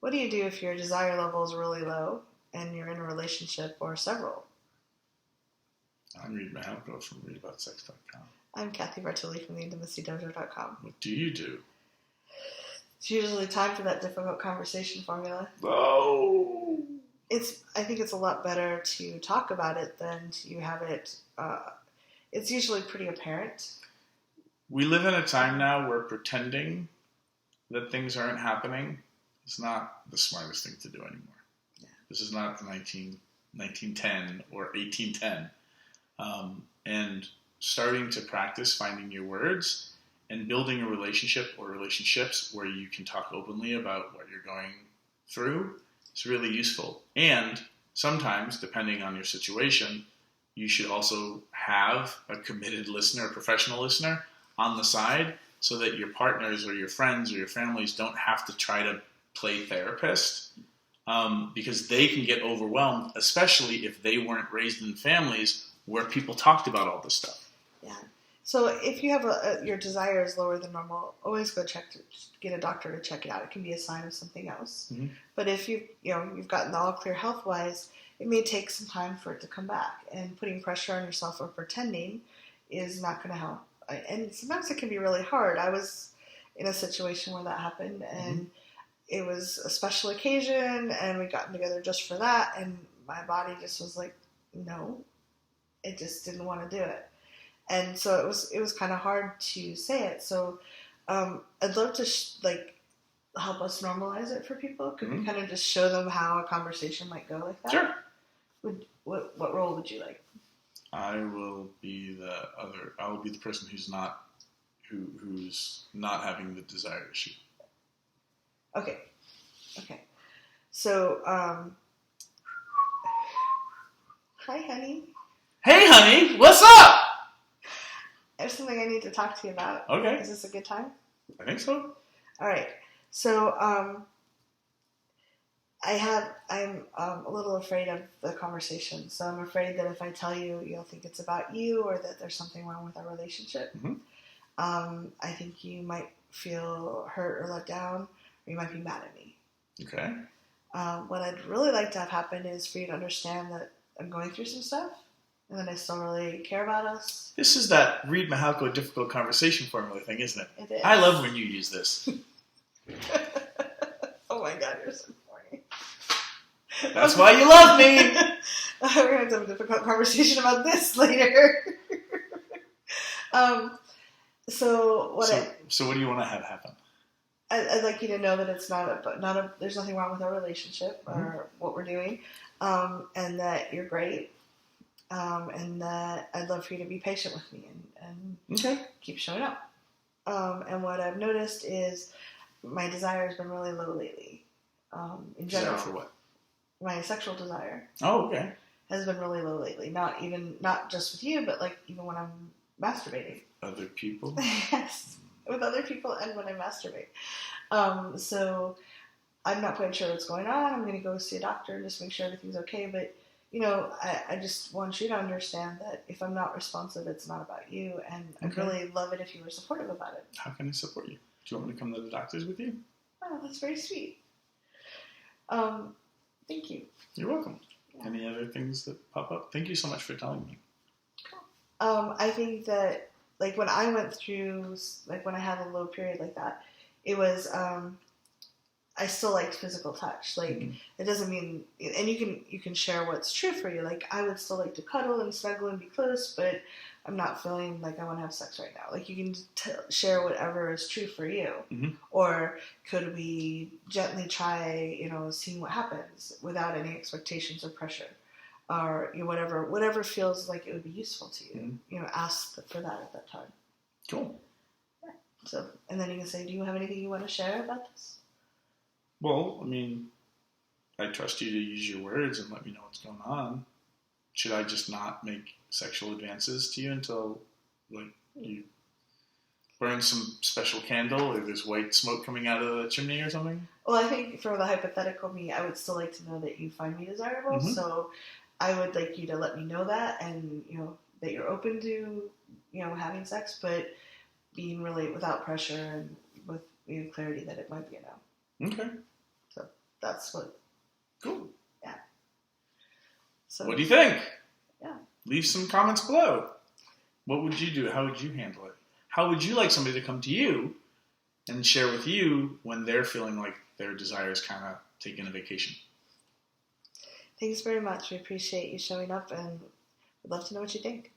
What do you do if your desire level is really low and you're in a relationship or several? I'm Reid from readaboutsex.com. I'm Cathy from theintimacydojo.com. What do you do? It's usually time for that difficult conversation formula. Oh! I think it's a lot better to talk about it than to have it. It's usually pretty apparent. We live in a time now where pretending that things aren't happening is not the smartest thing to do anymore. Yeah. This is not 1910 or 1810. And starting to practice finding your words and building a relationship or relationships where you can talk openly about what you're going through is really useful. And sometimes, depending on your situation, you should also have a committed listener, a professional listener on the side so that your partners or your friends or your families don't have to try to play therapist because they can get overwhelmed, especially if they weren't raised in families where people talked about all this stuff. Yeah. So if you have your desire is lower than normal, always go get a doctor to check it out. It can be a sign of something else. Mm-hmm. But if you've gotten all clear health wise, it may take some time for it to come back. And putting pressure on yourself or pretending is not going to help. And sometimes it can be really hard. I was in a situation where that happened, and it was a special occasion, and we got together just for that. And my body just was like, no, it just didn't want to do it. And so it was kind of hard to say it. So I'd love to help us normalize it for people. Could we kind of just show them how a conversation might go like that? Sure. What role would you like? I will be the person who's not having the desire issue. Okay. So hi honey. Hey honey, what's up? There's something I need to talk to you about. Okay. Is this a good time? I think so. All right. So I'm a little afraid of the conversation. So I'm afraid that if I tell you, you'll think it's about you or that there's something wrong with our relationship. Mm-hmm. I think you might feel hurt or let down, or you might be mad at me. Okay. What I'd really like to have happen is for you to understand that I'm going through some stuff and that I still really care about us. This is that Reid Mahalko difficult conversation formula thing, isn't it? It is. I love when you use this. Oh my God, you're so funny. That's why you love me. We're going to have a difficult conversation about this later. So what do you want to have happen? I'd like you to know that it's there's nothing wrong with our relationship or what we're doing, and that you're great, and that I'd love for you to be patient with me and keep showing up. And what I've noticed is my desire has been really low lately. In general, for what? My sexual desire. Oh, okay. Has been really low lately. Not just with you, but even when I'm masturbating. Other people? Yes, with other people and when I masturbate. So I'm not quite sure what's going on. I'm going to go see a doctor and just make sure everything's okay. But, I just want you to understand that if I'm not responsive, it's not about you. And I'd really love it if you were supportive about it. How can I support you? Do you want me to come to the doctors with you? Oh, that's very sweet. Thank you. You're welcome. Yeah. Any other things that pop up? Thank you so much for telling me. Cool. I think that, when I went through, when I had a low period like that, it was, I still liked physical touch. It doesn't mean, and you can share what's true for you. I would still like to cuddle and snuggle and be close, but I'm not feeling like I want to have sex right now. You can share whatever is true for you. Mm-hmm. Or could we gently try, seeing what happens without any expectations or pressure? Or whatever feels like it would be useful to you. Mm-hmm. Ask for that at that time. Cool. Yeah. So, and then you can say, do you have anything you want to share about this? Well, I trust you to use your words and let me know what's going on. Should I just not make sexual advances to you until, you burn some special candle or there's white smoke coming out of the chimney or something? Well, I think for the hypothetical me, I would still like to know that you find me desirable. Mm-hmm. So I would like you to let me know that and, that you're open to, having sex, but being really without pressure and with clarity that it might be a no. Okay. So that's what. Cool. Yeah. So. What do you think? Yeah. Leave some comments below. What would you do? How would you handle it? How would you like somebody to come to you and share with you when they're feeling like their desire is kind of taking a vacation? Thanks very much. We appreciate you showing up, and we'd love to know what you think.